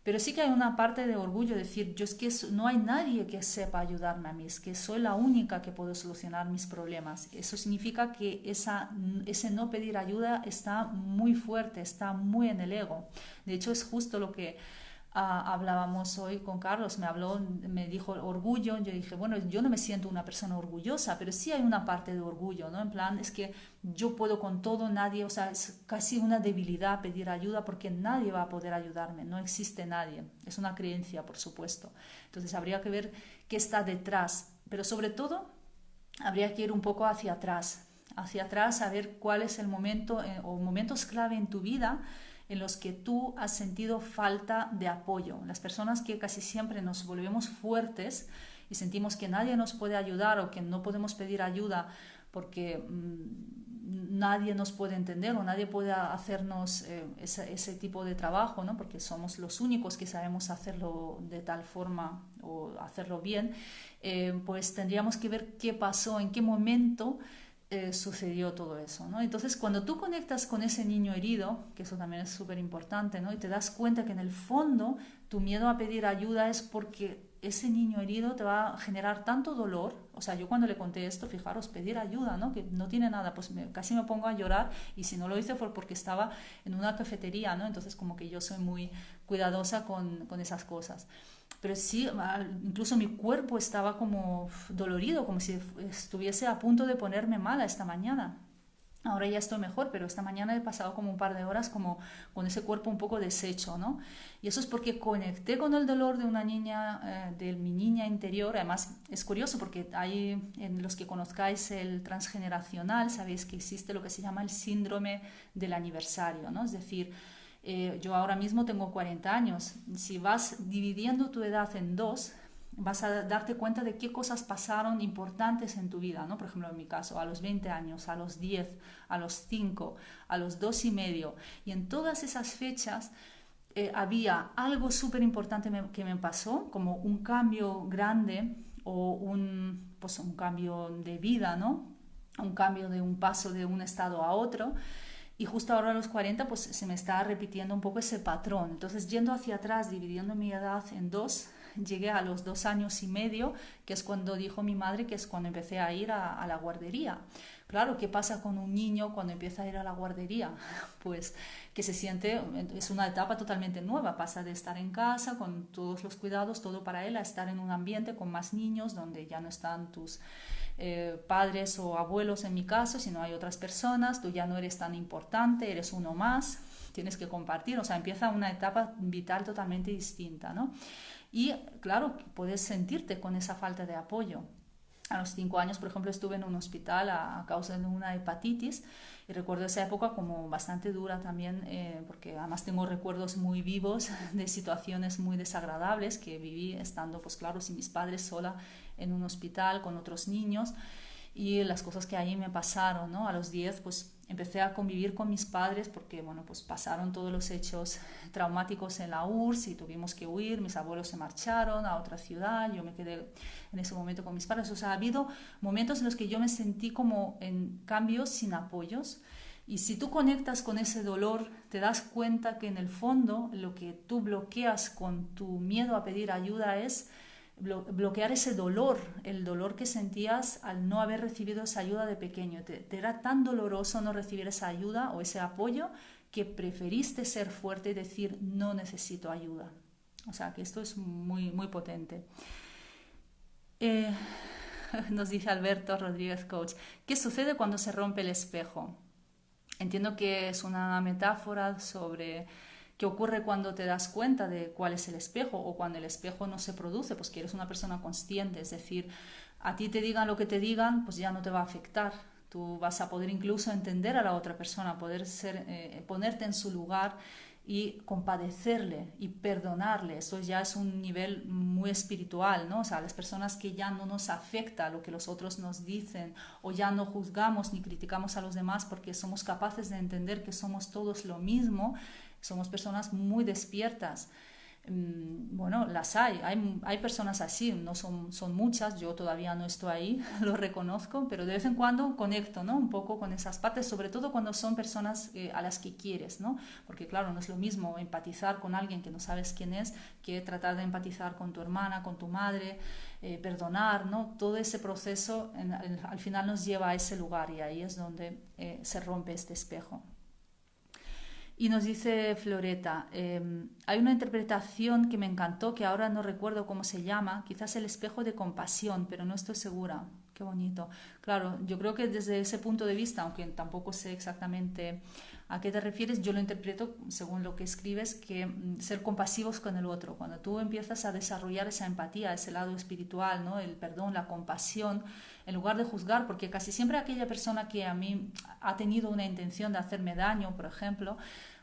pero sí que hay una parte de orgullo, decir, yo es que no hay nadie que sepa ayudarme a mí, es que soy la única que puedo solucionar mis problemas. Eso significa que ese no pedir ayuda está muy fuerte, está muy en el ego. De hecho, es justo lo que hablábamos hoy con Carlos, me dijo orgullo, yo dije, bueno, yo no me siento una persona orgullosa, pero sí hay una parte de orgullo, ¿no? En plan, es que yo puedo con todo, nadie, o sea, es casi una debilidad pedir ayuda porque nadie va a poder ayudarme, no existe nadie, es una creencia, por supuesto. Entonces habría que ver qué está detrás, pero sobre todo habría que ir un poco hacia atrás a ver cuál es el momento o momentos clave en tu vida en los que tú has sentido falta de apoyo. Las personas que casi siempre nos volvemos fuertes y sentimos que nadie nos puede ayudar o que no podemos pedir ayuda porque nadie nos puede entender o nadie puede hacernos ese tipo de trabajo, ¿no? Porque somos los únicos que sabemos hacerlo de tal forma o hacerlo bien, pues tendríamos que ver qué pasó, en qué momento sucedió todo eso, ¿no? Entonces, cuando tú conectas con ese niño herido, que eso también es súper importante, ¿no? Y te das cuenta que en el fondo tu miedo a pedir ayuda es porque ese niño herido te va a generar tanto dolor. O sea, yo cuando le conté esto, fijaros, pedir ayuda, ¿no? Que no tiene nada, pues casi me pongo a llorar, y si no lo hice fue porque estaba en una cafetería, ¿no? Entonces como que yo soy muy cuidadosa con esas cosas. Pero sí, incluso mi cuerpo estaba como dolorido, como si estuviese a punto de ponerme mala esta mañana. Ahora ya estoy mejor, pero esta mañana he pasado como un par de horas como con ese cuerpo un poco deshecho, ¿no? Y eso es porque conecté con el dolor de una niña, de mi niña interior. Además, es curioso porque hay, en los que conozcáis el transgeneracional, sabéis que existe lo que se llama el síndrome del aniversario, ¿no? Es decir, yo ahora mismo tengo 40 años. Si vas dividiendo tu edad en dos, vas a darte cuenta de qué cosas pasaron importantes en tu vida, ¿no? Por ejemplo, en mi caso, a los 20 años, a los 10, a los 5, a los 2 y medio. Y en todas esas fechas había algo súper importante que me pasó, como un cambio grande o pues un cambio de vida, ¿no? Un cambio de un paso de un estado a otro. Y justo ahora a los 40 pues se me está repitiendo un poco ese patrón. Entonces, yendo hacia atrás, dividiendo mi edad en dos, llegué a los 2 años y medio, que es cuando dijo mi madre, que es cuando empecé a ir a la guardería. Claro, ¿qué pasa con un niño cuando empieza a ir a la guardería? Pues que se siente, es una etapa totalmente nueva, pasa de estar en casa con todos los cuidados, todo para él, a estar en un ambiente con más niños, donde ya no están tus padres o abuelos en mi caso, sino hay otras personas, tú ya no eres tan importante, eres uno más, tienes que compartir, o sea, empieza una etapa vital totalmente distinta, ¿no? Y claro, puedes sentirte con esa falta de apoyo. A los 5 años, por ejemplo, estuve en un hospital a causa de una hepatitis, y recuerdo esa época como bastante dura también, porque además tengo recuerdos muy vivos de situaciones muy desagradables que viví estando, pues claro, sin mis padres, sola en un hospital con otros niños, y las cosas que ahí me pasaron, ¿no? A los 10 pues empecé a convivir con mis padres porque, bueno, pues pasaron todos los hechos traumáticos en la URSS y tuvimos que huir, mis abuelos se marcharon a otra ciudad, yo me quedé en ese momento con mis padres. O sea, ha habido momentos en los que yo me sentí como en cambios sin apoyos. Y si tú conectas con ese dolor, te das cuenta que en el fondo lo que tú bloqueas con tu miedo a pedir ayuda es bloquear ese dolor, el dolor que sentías al no haber recibido esa ayuda de pequeño. Te era tan doloroso no recibir esa ayuda o ese apoyo que preferiste ser fuerte y decir no necesito ayuda. O sea que esto es muy, muy potente. Nos dice Alberto Rodríguez Coach, ¿qué sucede cuando se rompe el espejo? Entiendo que es una metáfora sobre qué ocurre cuando te das cuenta de cuál es el espejo, o cuando el espejo no se produce, pues que eres una persona consciente, es decir, a ti te digan lo que te digan, pues ya no te va a afectar. Tú vas a poder incluso entender a la otra persona, poder ponerte en su lugar y compadecerle y perdonarle. Eso ya es un nivel muy espiritual, ¿no? O sea, las personas que ya no nos afecta lo que los otros nos dicen, o ya no juzgamos ni criticamos a los demás porque somos capaces de entender que somos todos lo mismo, somos personas muy despiertas. Bueno, las hay personas así, no son muchas, yo todavía no estoy ahí, lo reconozco, pero de vez en cuando conecto, ¿no? Un poco con esas partes, sobre todo cuando son personas a las que quieres, ¿no? Porque claro, no es lo mismo empatizar con alguien que no sabes quién es que tratar de empatizar con tu hermana, con tu madre, perdonar, ¿no? Todo ese proceso al final nos lleva a ese lugar, y ahí es donde se rompe este espejo. Y nos dice Floreta, hay una interpretación que me encantó, que ahora no recuerdo cómo se llama, quizás el espejo de compasión, pero no estoy segura. Qué bonito. Claro, yo creo que desde ese punto de vista, aunque tampoco sé exactamente a qué te refieres, yo lo interpreto, según lo que escribes, que ser compasivos con el otro. Cuando tú empiezas a desarrollar esa empatía, ese lado espiritual, ¿no? El perdón, la compasión, en lugar de juzgar, porque casi siempre aquella persona que a mí ha tenido una intención de hacerme daño, por ejemplo,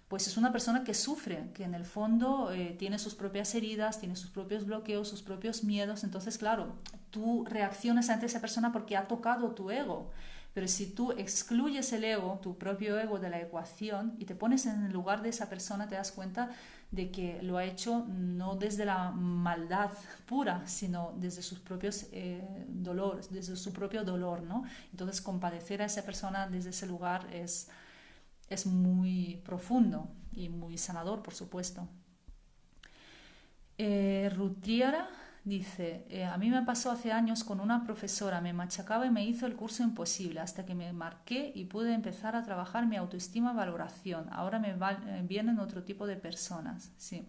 pues es una persona que sufre, que en el fondo tiene sus propias heridas, tiene sus propios bloqueos, sus propios miedos. Entonces, claro, tú reaccionas ante esa persona porque ha tocado tu ego. Pero si tú excluyes el ego, tu propio ego de la ecuación, y te pones en el lugar de esa persona, te das cuenta de que lo ha hecho no desde la maldad pura, sino desde sus propios dolores, desde su propio dolor, ¿no? Entonces compadecer a esa persona desde ese lugar es muy profundo y muy sanador, por supuesto. Rutiera dice, a mí me pasó hace años con una profesora, me machacaba y me hizo el curso imposible hasta que me marqué y pude empezar a trabajar mi autoestima y valoración. Ahora vienen otro tipo de personas. Sí.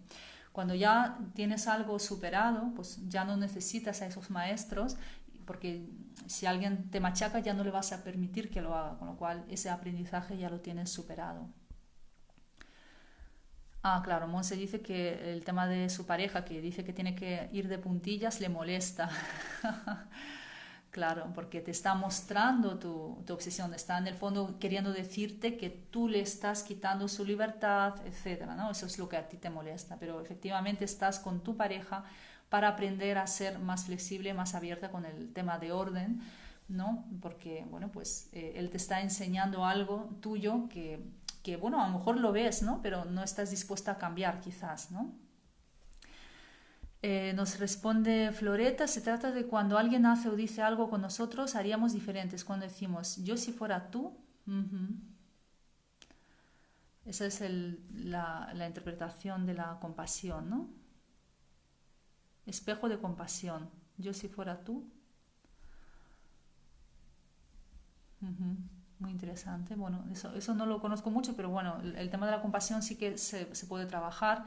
Cuando ya tienes algo superado, pues ya no necesitas a esos maestros, porque si alguien te machaca ya no le vas a permitir que lo haga, con lo cual ese aprendizaje ya lo tienes superado. Ah, claro, Monse dice que el tema de su pareja, que dice que tiene que ir de puntillas, le molesta. Claro, porque te está mostrando tu obsesión, está en el fondo queriendo decirte que tú le estás quitando su libertad, etcétera, ¿no? Eso es lo que a ti te molesta, pero efectivamente estás con tu pareja para aprender a ser más flexible, más abierta con el tema de orden, ¿no? Porque, bueno, pues él te está enseñando algo tuyo que, bueno, a lo mejor lo ves, ¿no? Pero no estás dispuesta a cambiar, quizás, ¿no? Nos responde Floreta, se trata de cuando alguien hace o dice algo con nosotros, haríamos diferentes. Cuando decimos, yo si fuera tú, esa es la interpretación de la compasión, ¿no? Espejo de compasión, yo si fuera tú. Muy interesante. Bueno, eso no lo conozco mucho, pero bueno, el tema de la compasión sí que se puede trabajar.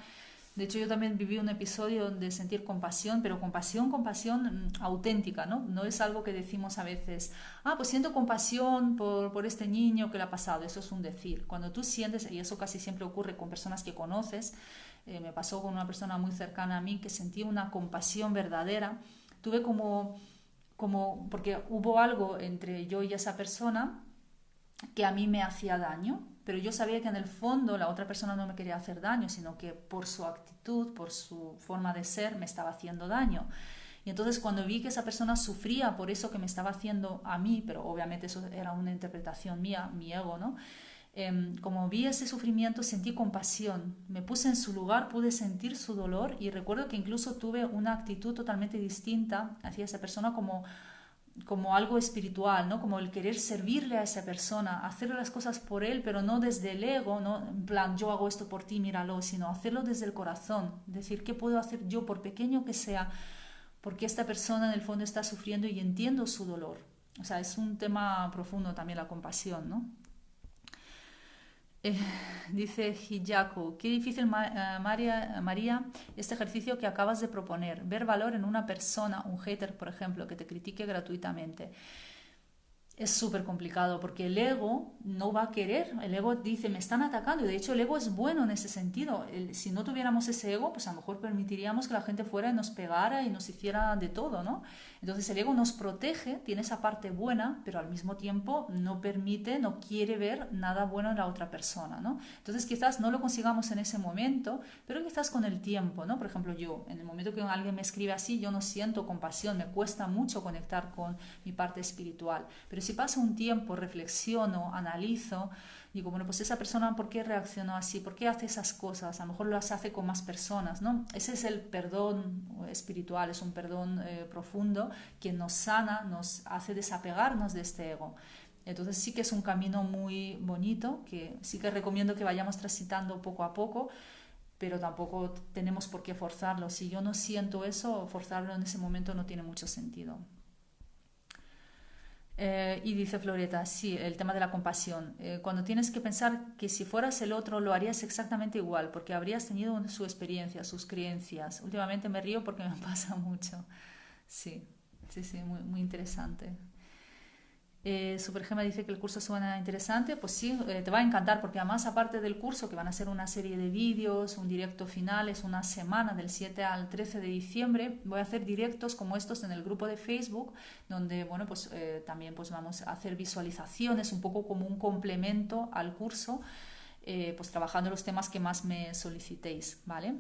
De hecho, yo también viví un episodio de sentir compasión, pero compasión auténtica, ¿no? No es algo que decimos a veces, pues siento compasión por este niño que le ha pasado. Eso es un decir. Cuando tú sientes, y eso casi siempre ocurre con personas que conoces, me pasó con una persona muy cercana a mí que sentía una compasión verdadera. Tuve porque hubo algo entre yo y esa persona que a mí me hacía daño, pero yo sabía que en el fondo la otra persona no me quería hacer daño, sino que por su actitud, por su forma de ser, me estaba haciendo daño. Y entonces cuando vi que esa persona sufría por eso que me estaba haciendo a mí, pero obviamente eso era una interpretación mía, mi ego, ¿no? Como vi ese sufrimiento, sentí compasión, me puse en su lugar, pude sentir su dolor y recuerdo que incluso tuve una actitud totalmente distinta hacia esa persona como algo espiritual, ¿no? Como el querer servirle a esa persona, hacer las cosas por él, pero no desde el ego, ¿no? En plan, yo hago esto por ti, míralo, sino hacerlo desde el corazón, decir, ¿qué puedo hacer yo, por pequeño que sea, porque esta persona en el fondo está sufriendo y entiendo su dolor? O sea, es un tema profundo también la compasión, ¿no? Eh, Dice Hijaku, qué difícil, María, este ejercicio que acabas de proponer, ver valor en una persona, un hater, por ejemplo, que te critique gratuitamente. Es súper complicado porque el ego no va a querer, el ego dice, me están atacando, y de hecho el ego es bueno en ese sentido. Si no tuviéramos ese ego, pues a lo mejor permitiríamos que la gente fuera y nos pegara y nos hiciera de todo, ¿no? Entonces el ego nos protege, tiene esa parte buena, pero al mismo tiempo no permite, no quiere ver nada bueno en la otra persona, ¿no? Entonces quizás no lo consigamos en ese momento, pero quizás con el tiempo, ¿no? Por ejemplo, yo, en el momento que alguien me escribe así, yo no siento compasión, me cuesta mucho conectar con mi parte espiritual, pero si pasa un tiempo, reflexiono, analizo, digo, bueno, pues esa persona, ¿por qué reaccionó así? ¿Por qué hace esas cosas? A lo mejor las hace con más personas, ¿no? Ese es el perdón espiritual, es un perdón profundo que nos sana, nos hace desapegarnos de este ego. Entonces sí que es un camino muy bonito, que sí que recomiendo que vayamos transitando poco a poco, pero tampoco tenemos por qué forzarlo. Si yo no siento eso, forzarlo en ese momento no tiene mucho sentido. Y dice Floreta, sí, el tema de la compasión. Cuando tienes que pensar que si fueras el otro lo harías exactamente igual, porque habrías tenido su experiencia, sus creencias. Últimamente me río porque me pasa mucho. Sí, sí, sí, muy, muy interesante. Supergema dice que el curso suena interesante. Pues sí, te va a encantar porque además aparte del curso, que van a ser una serie de vídeos, un directo final, es una semana del 7 al 13 de diciembre, voy a hacer directos como estos en el grupo de Facebook, donde bueno, pues también pues vamos a hacer visualizaciones, un poco como un complemento al curso, pues trabajando los temas que más me solicitéis, ¿vale?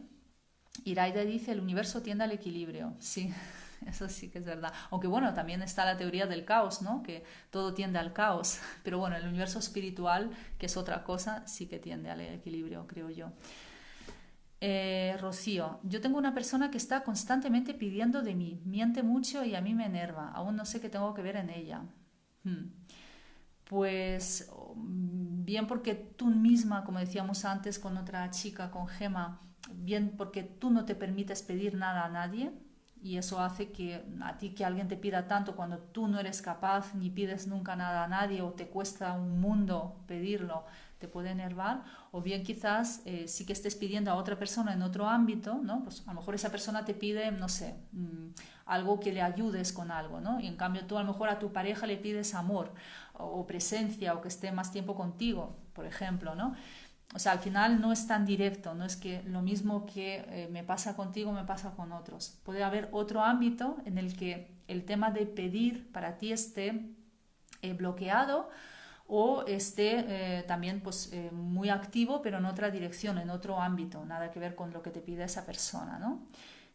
Iraida dice, el universo tiende al equilibrio. Sí, Eso sí que es verdad. Aunque bueno, también está la teoría del caos, ¿no? Que todo tiende al caos. Pero bueno, el universo espiritual, que es otra cosa, sí que tiende al equilibrio, creo yo. Rocío, yo tengo una persona que está constantemente pidiendo de mí, miente mucho y a mí me enerva. Aún no sé qué tengo que ver en ella. Hmm. Pues bien porque tú misma, como decíamos antes con otra chica, con Gema, bien porque tú no te permites pedir nada a nadie y eso hace que a ti que alguien te pida tanto cuando tú no eres capaz ni pides nunca nada a nadie o te cuesta un mundo pedirlo, te puede enervar, o bien quizás sí que estés pidiendo a otra persona en otro ámbito, ¿no? Pues a lo mejor esa persona te pide, no sé, algo que le ayudes con algo, ¿no? Y en cambio tú a lo mejor a tu pareja le pides amor o presencia o que esté más tiempo contigo, por ejemplo, ¿no? O sea, al final no es tan directo, no es que lo mismo que me pasa contigo me pasa con otros. Puede haber otro ámbito en el que el tema de pedir para ti esté bloqueado o esté también pues, muy activo, pero en otra dirección, en otro ámbito, nada que ver con lo que te pide esa persona, ¿no?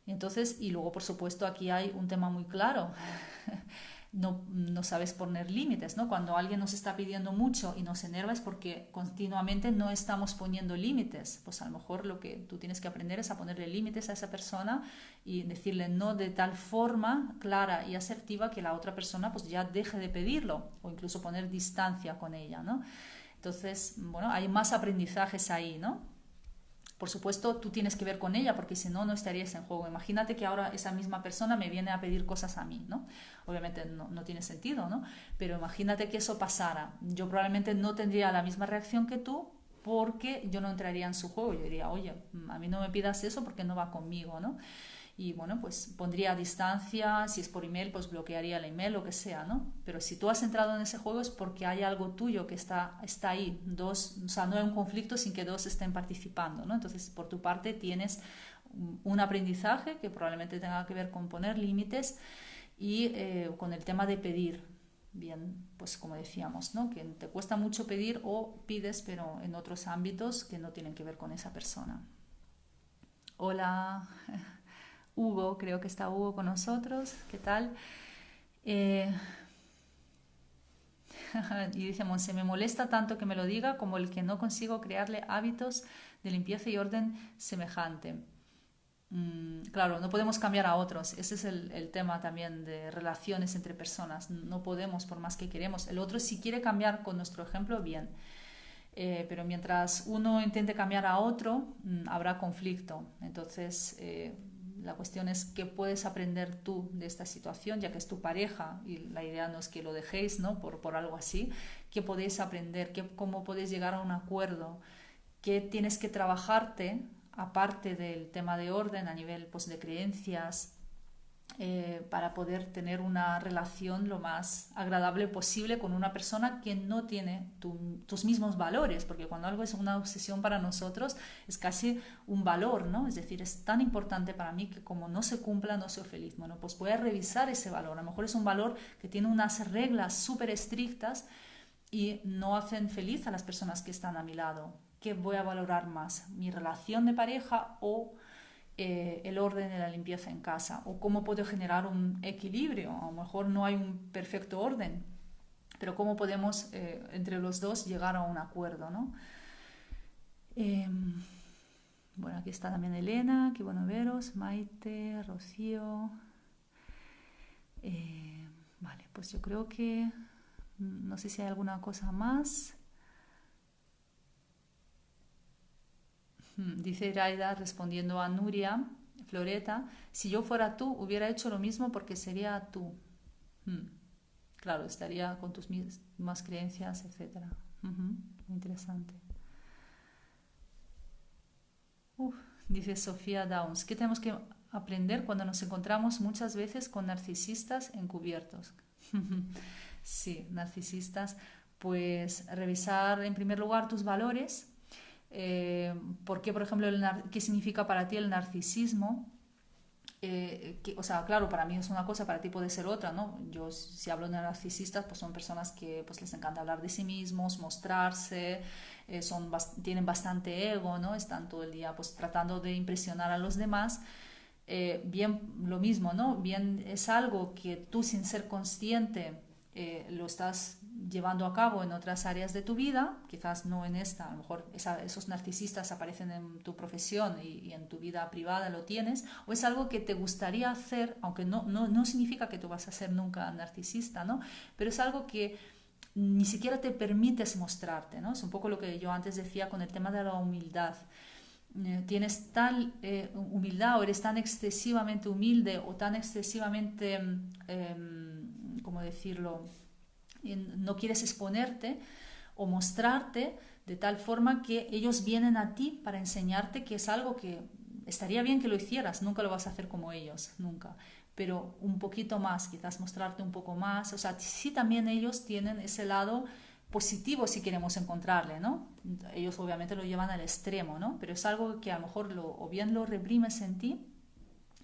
Y entonces, y luego, por supuesto, aquí hay un tema muy claro. No sabes poner límites, ¿no? Cuando alguien nos está pidiendo mucho y nos enerva es porque continuamente no estamos poniendo límites. Pues a lo mejor lo que tú tienes que aprender es a ponerle límites a esa persona y decirle no de tal forma clara y asertiva que la otra persona pues ya deje de pedirlo o incluso poner distancia con ella, ¿no? Entonces, bueno, hay más aprendizajes ahí, ¿no? Por supuesto, tú tienes que ver con ella porque si no, no estarías en juego. Imagínate que ahora esa misma persona me viene a pedir cosas a mí, ¿no? Obviamente no tiene sentido, ¿no? Pero imagínate que eso pasara. Yo probablemente no tendría la misma reacción que tú porque yo no entraría en su juego. Yo diría, oye, a mí no me pidas eso porque no va conmigo, ¿no? Y bueno, pues pondría distancia, si es por email, pues bloquearía el email, lo que sea, ¿no? Pero si tú has entrado en ese juego es porque hay algo tuyo que está ahí, dos, o sea, no hay un conflicto sin que dos estén participando, ¿no? Entonces, por tu parte tienes un aprendizaje que probablemente tenga que ver con poner límites y con el tema de pedir. Bien, pues como decíamos, ¿no? Que te cuesta mucho pedir o pides, pero en otros ámbitos que no tienen que ver con esa persona. Hola. Hugo, creo que está Hugo con nosotros. ¿Qué tal? Eh, y dice Monse, me molesta tanto que me lo diga como el que no consigo crearle hábitos de limpieza y orden semejante. Claro, no podemos cambiar a otros. Ese es el tema también de relaciones entre personas. No podemos por más que queremos. El otro si quiere cambiar con nuestro ejemplo, bien. Pero mientras uno intente cambiar a otro, habrá conflicto. Entonces, la cuestión es qué puedes aprender tú de esta situación, ya que es tu pareja y la idea no es que lo dejéis, ¿no? por algo así. ¿Qué podéis aprender? ¿Cómo podéis llegar a un acuerdo? ¿Qué tienes que trabajarte aparte del tema de orden a nivel pues, de creencias? Para poder tener una relación lo más agradable posible con una persona que no tiene tus mismos valores, porque cuando algo es una obsesión para nosotros es casi un valor, ¿no? Es decir, es tan importante para mí que como no se cumpla no soy feliz. Bueno, pues voy a revisar ese valor. A lo mejor es un valor que tiene unas reglas súper estrictas y no hacen feliz a las personas que están a mi lado. ¿Qué voy a valorar más? ¿Mi relación de pareja o el orden de la limpieza en casa? ¿O cómo puedo generar un equilibrio? A lo mejor no hay un perfecto orden, pero cómo podemos entre los dos llegar a un acuerdo, ¿no? Bueno, aquí está también Elena, qué bueno veros, Maite, Rocío. Vale, pues yo creo que no sé si hay alguna cosa más. Dice Iraida respondiendo a Nuria Floreta, si yo fuera tú hubiera hecho lo mismo porque sería tú. Claro, estaría con tus mismas creencias, etcétera. Muy interesante. Dice Sofía Downs, ¿qué tenemos que aprender cuando nos encontramos muchas veces con narcisistas encubiertos? Sí, narcisistas. Pues revisar en primer lugar tus valores. ¿Por qué, por ejemplo, qué significa para ti el narcisismo? O sea, claro, para mí es una cosa, para ti puede ser otra, ¿no? Yo, si hablo de narcisistas, pues son personas que pues, les encanta hablar de sí mismos, mostrarse, tienen bastante ego, ¿no? Están todo el día pues tratando de impresionar a los demás. bien lo mismo, ¿no? Bien es algo que tú sin ser consciente lo estás llevando a cabo en otras áreas de tu vida, quizás no en esta, a lo mejor esos narcisistas aparecen en tu profesión y en tu vida privada lo tienes, o es algo que te gustaría hacer, aunque no significa que tú vas a ser nunca narcisista, ¿no? Pero es algo que ni siquiera te permites mostrarte, ¿no? Es un poco lo que yo antes decía con el tema de la humildad. Tienes tal humildad o eres tan excesivamente humilde o tan excesivamente, ¿cómo decirlo? No quieres exponerte o mostrarte de tal forma que ellos vienen a ti para enseñarte que es algo que estaría bien que lo hicieras, nunca lo vas a hacer como ellos, nunca, pero un poquito más, quizás mostrarte un poco más, o sea, sí también ellos tienen ese lado positivo si queremos encontrarle, ¿no? Ellos obviamente lo llevan al extremo, ¿no? Pero es algo que a lo mejor o bien lo reprimes en ti,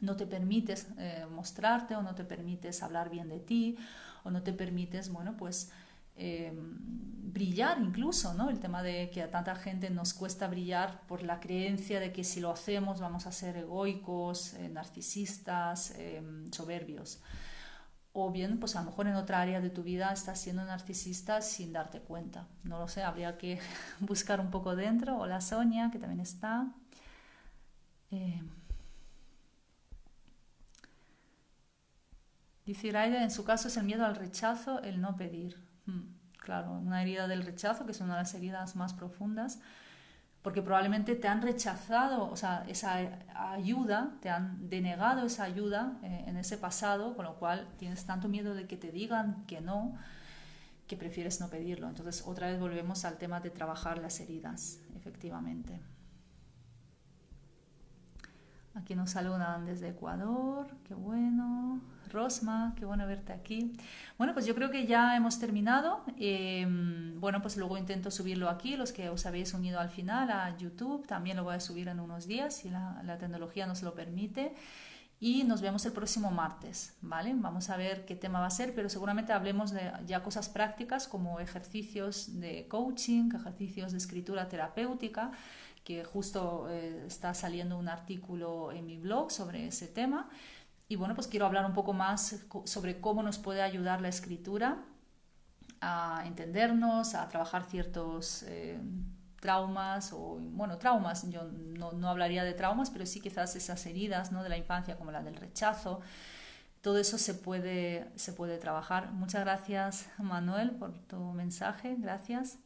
no te permites mostrarte o no te permites hablar bien de ti o no te permites, bueno, pues brillar incluso, ¿no? El tema de que a tanta gente nos cuesta brillar por la creencia de que si lo hacemos vamos a ser egoicos, narcisistas, soberbios. O bien, pues a lo mejor en otra área de tu vida estás siendo narcisista sin darte cuenta. No lo sé, habría que buscar un poco dentro. Hola Sonia, que también está. Dice Iraida, en su caso es el miedo al rechazo, el no pedir. Claro, una herida del rechazo, que es una de las heridas más profundas, porque probablemente te han rechazado, o sea, esa ayuda, te han denegado esa ayuda en ese pasado, con lo cual tienes tanto miedo de que te digan que no, que prefieres no pedirlo. Entonces, otra vez volvemos al tema de trabajar las heridas, efectivamente. Aquí nos saludan desde Ecuador, qué bueno. Rosma, qué bueno verte aquí. Bueno, pues yo creo que ya hemos terminado. Bueno, pues luego intento subirlo aquí, los que os habéis unido al final a YouTube. También lo voy a subir en unos días, si la tecnología nos lo permite. Y nos vemos el próximo martes, ¿vale? Vamos a ver qué tema va a ser, pero seguramente hablemos de ya cosas prácticas como ejercicios de coaching, ejercicios de escritura terapéutica, que justo está saliendo un artículo en mi blog sobre ese tema. Y bueno, pues quiero hablar un poco más sobre cómo nos puede ayudar la escritura a entendernos, a trabajar ciertos traumas, o bueno, traumas, yo no hablaría de traumas, pero sí quizás esas heridas, ¿no?, de la infancia, como la del rechazo. Todo eso se puede trabajar. Muchas gracias, Manuel, por tu mensaje, gracias.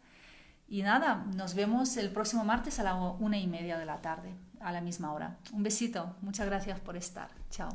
Y nada, nos vemos el próximo martes a la 1:30 de la tarde, a la misma hora. Un besito, muchas gracias por estar. Chao.